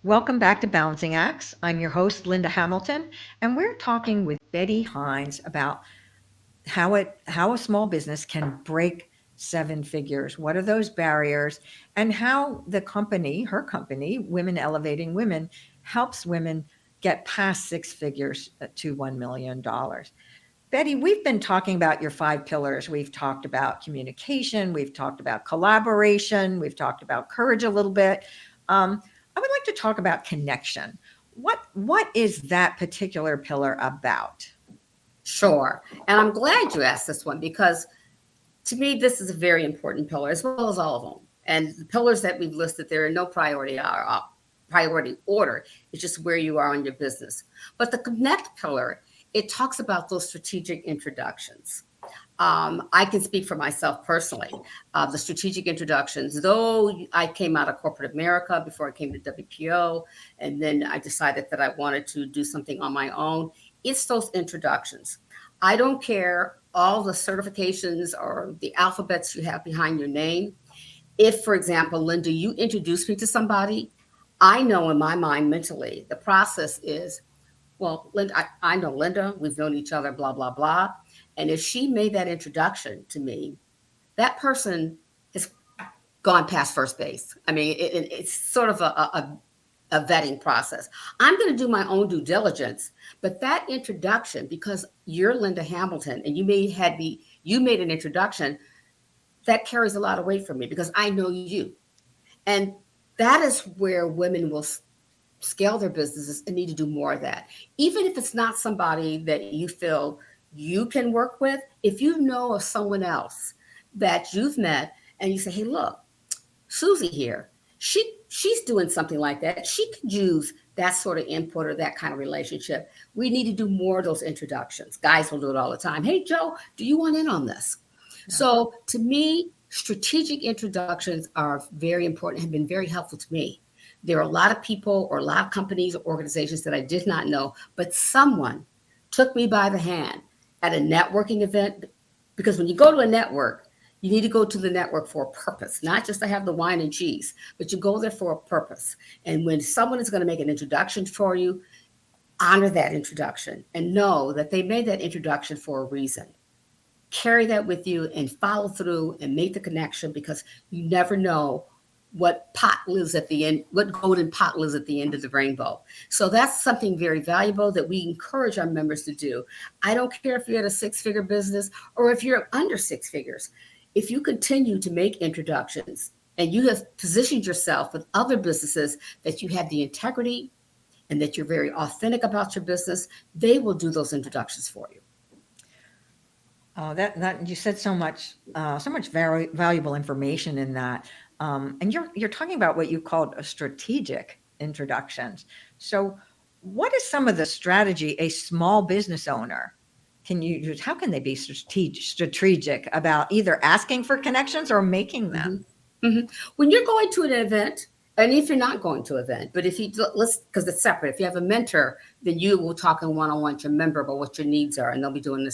Welcome back to Balancing Acts. I'm your host, Linda Hamilton, and we're talking with Betty Hines about how a small business can break seven figures. What are those barriers, and how her company, Women Elevating Women, helps women get past six figures to $1 million. Betty, we've been talking about your five pillars. We've talked about communication, we've talked about collaboration, we've talked about courage a little bit. I would like to talk about connection. What is that particular pillar about? Sure. And I'm glad you asked this one because to me, this is a very important pillar as well as all of them. And the pillars that we've listed there are no priority order. It's just where you are on your business. But the connect pillar, it talks about those strategic introductions. I can speak for myself personally. The strategic introductions, though I came out of corporate America before I came to WPO, and then I decided that I wanted to do something on my own, it's those introductions. I don't care all the certifications or the alphabets you have behind your name. If, for example, Linda, you introduce me to somebody, I know in my mind mentally the process is, well, Linda, I know Linda, we've known each other, blah, blah, blah. And if she made that introduction to me, that person has gone past first base. I mean, it's sort of a vetting process. I'm going to do my own due diligence, but that introduction, because you're Linda Hamilton and you made an introduction, that carries a lot of weight for me because I know you. And that is where women will scale their businesses and need to do more of that. Even if it's not somebody that you feel you can work with, if you know of someone else that you've met and you say, hey, look, Susie here, she's doing something like that. She could use that sort of input or that kind of relationship. We need to do more of those introductions. Guys will do it all the time. Hey, Joe, do you want in on this? Yeah. So to me, strategic introductions are very important, have been very helpful to me. There are a lot of people or a lot of companies or organizations that I did not know, but someone took me by the hand at a networking event. Because when you go to a network, you need to go to the network for a purpose, not just to have the wine and cheese, but you go there for a purpose. And when someone is going to make an introduction for you, honor that introduction and know that they made that introduction for a reason. Carry that with you and follow through and make the connection because you never know what pot lives at the end, what golden pot lives at the end of the rainbow. So that's something very valuable that we encourage our members to do. I don't care if you're at a six-figure business or if you're under six figures. If you continue to make introductions and you have positioned yourself with other businesses that you have the integrity and that you're very authentic about your business, they will do those introductions for you. Oh, that you said so much very valuable information in that, and you're talking about what you called a strategic introductions. So, what is some of the strategy a small business owner can you use? How can they be strategic about either asking for connections or making them? Mm-hmm. When you're going to an event, and if you're not going to an event, but if you let's because it's separate. If you have a mentor, then you will talk in one-on-one to your member about what your needs are, and they'll be doing a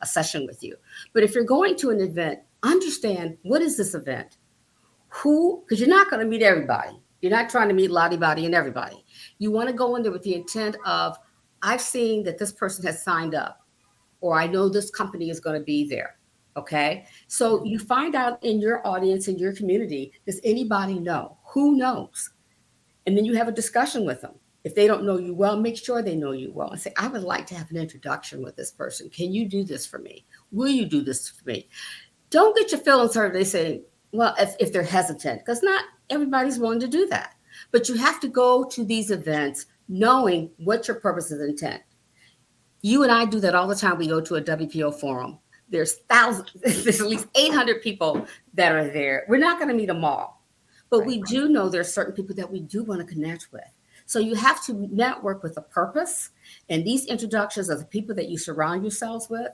session with you. But if you're going to an event, understand what is this event? Who? Because you're not going to meet everybody. You're not trying to meet Lottie Body and everybody. You want to go in there with the intent of, I've seen that this person has signed up, or I know this company is going to be there. Okay. So you find out in your audience, in your community, does anybody know? Who knows? And then you have a discussion with them. If they don't know you well, make sure they know you well and say, I would like to have an introduction with this person. Can you do this for me? Will you do this for me? Don't get your feelings hurt. They say, well, if they're hesitant, because not everybody's willing to do that. But you have to go to these events knowing what your purpose and intent. You and I do that all the time. We go to a WPO forum. There's thousands, there's at least 800 people that are there. We're not going to meet them all, but we do know there's certain people that we do want to connect with. So you have to network with a purpose. And these introductions are the people that you surround yourselves with.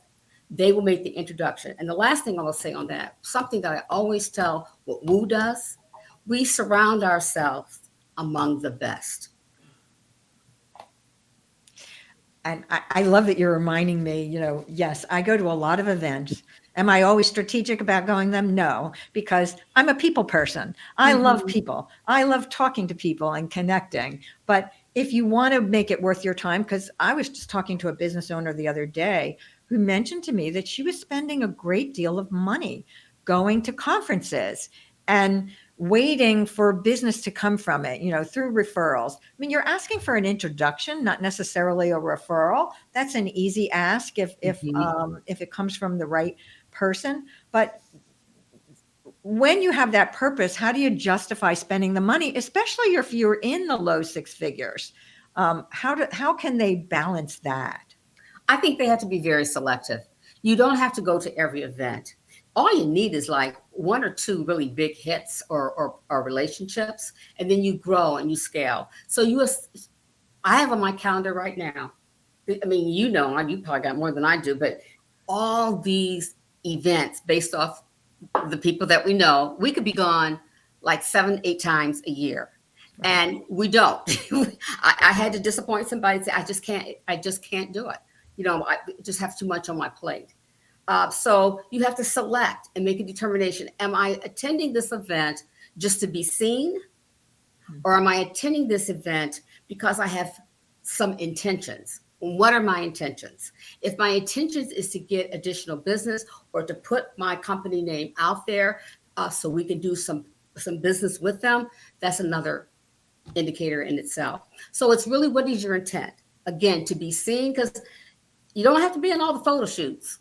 They will make the introduction. And the last thing I will say on that, something that I always tell what Woo does, we surround ourselves among the best. And I love that you're reminding me, yes, I go to a lot of events Am I always strategic about going them? No, because I'm a people person. I love Mhm. people. I love talking to people and connecting. But if you want to make it worth your time, because I was just talking to a business owner the other day who mentioned to me that she was spending a great deal of money going to conferences and waiting for business to come from it, through referrals. I mean, you're asking for an introduction, not necessarily a referral. That's an easy ask Mhm. if it comes from the right person. But when you have that purpose, how do you justify spending the money, especially if you're in the low six figures? How can they balance that? I think they have to be very selective. You don't have to go to every event. All you need is like one or two really big hits or relationships, and then you grow and you scale. So I have on my calendar right now. I mean, you probably got more than I do, but all these events based off the people that we know, we could be gone like 7, 8 times a year. Right. And we don't. I had to disappoint somebody and say, I just can't do it. I just have too much on my plate. So you have to select and make a determination. Am I attending this event just to be seen? Or am I attending this event because I have some intentions? What are my intentions? If my intentions is to get additional business or to put my company name out there so we can do some business with them, that's another indicator in itself. So it's really, what is your intent? Again, to be seen, because you don't have to be in all the photo shoots.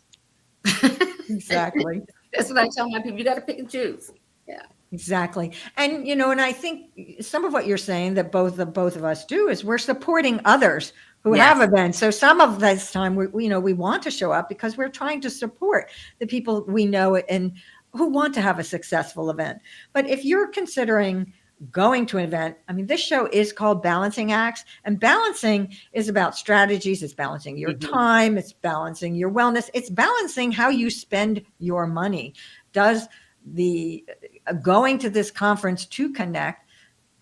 Exactly. That's what I tell my people. You got to pick and choose. Yeah. Exactly. And I think some of what you're saying that both of us do is we're supporting others who have Yes. events. So some of this time we want to show up because we're trying to support the people we know and who want to have a successful event. But if you're considering going to an event, I mean, this show is called Balancing Acts, and balancing is about strategies. It's balancing your Mhm. time. It's balancing your wellness. It's balancing how you spend your money. Does the going to this conference to connect,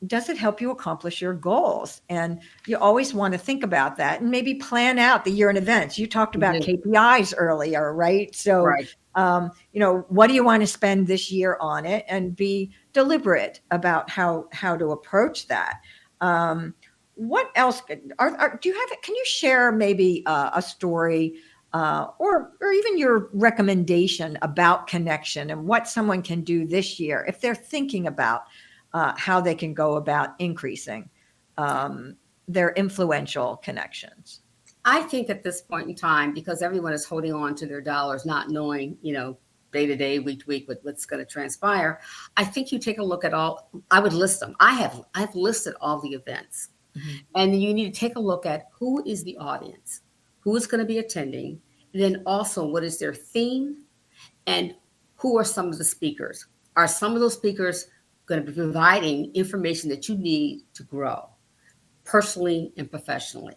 does it help you accomplish your goals? And you always want to think about that and maybe plan out the year in advance. You talked You about do. KPIs earlier, right? So Right. what do you want to spend this year on it, and be deliberate about how to approach that. What else do you have? Can you share maybe a story, or even your recommendation about connection and what someone can do this year if they're thinking about how they can go about increasing um, their influential connections? I think at this point in time, because everyone is holding on to their dollars, not knowing, day to day, week to week, what's going to transpire. I think you take a look at all. I would list them. I've listed all the events, Mhm. and you need to take a look at who is the audience, who is going to be attending, and then also what is their theme, and who are some of the speakers. Are some of those speakers going to be providing information that you need to grow personally and professionally?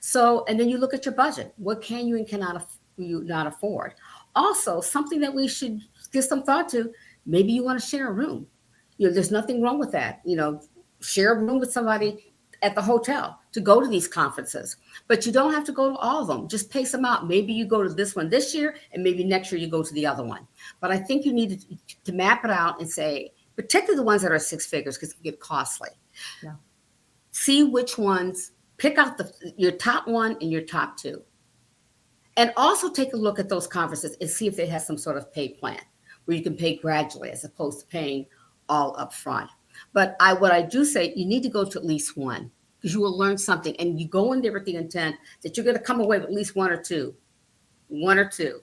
So, and then you look at your budget. What can you and cannot you not afford? Also, something that we should give some thought to. Maybe you want to share a room. There's nothing wrong with that. Share a room with somebody at the hotel to go to these conferences. But you don't have to go to all of them. Just pace them out. Maybe you go to this one this year, and maybe next year you go to the other one. But I think you need to map it out and say, particularly the ones that are six figures, because it can get costly. Yeah. See which ones, pick out your top one and your top two. And also take a look at those conferences and see if they have some sort of pay plan where you can pay gradually as opposed to paying all up front. But what I do say, you need to go to at least one, because you will learn something, and you go in there with the intent that you're going to come away with at least one or two. One or two.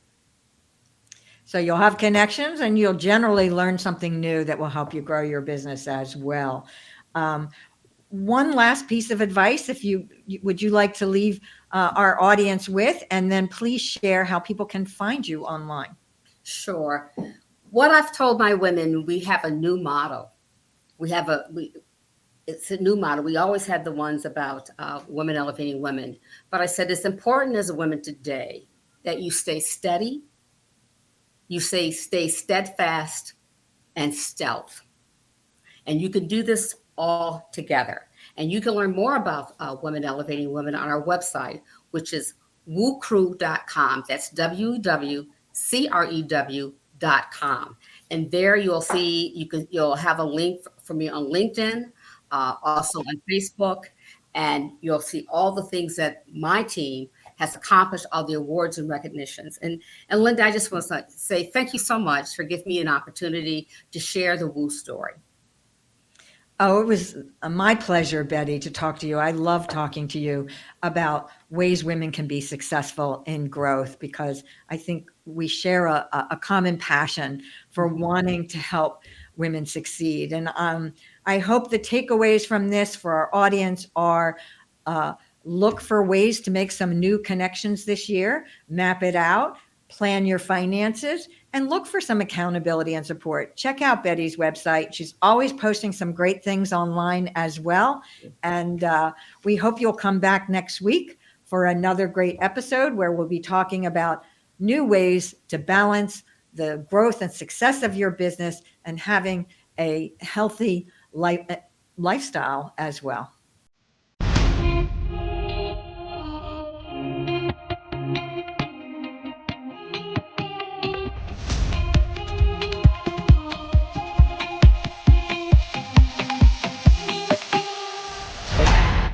So you'll have connections and you'll generally learn something new that will help you grow your business as well. Um, one last piece of advice, if would you like to leave our audience with, and then please share how people can find you online. Sure. What I've told my women, we have a new motto. It's a new model. We always had the ones about women elevating women. But I said it's important as a woman today that you stay steady, stay steadfast and stealth. And you can do this all together. And you can learn more about Women Elevating Women on our website, which is woocrew.com. That's www.crew.com. crew.com. And there you'll see, you'll have a link for me on LinkedIn, also on Facebook, and you'll see all the things that my team has accomplished, all the awards and recognitions. And Linda, I just want to say thank you so much for giving me an opportunity to share the Woo story. Oh, it was my pleasure, Betty, to talk to you. I love talking to you about ways women can be successful in growth because I think we share a common passion for wanting to help women succeed. And I hope the takeaways from this for our audience are uh, look for ways to make some new connections this year, map it out, plan your finances, and look for some accountability and support. Check out Betty's website. She's always posting some great things online as well. And we hope you'll come back next week for another great episode where we'll be talking about new ways to balance the growth and success of your business and having a healthy lifestyle as well.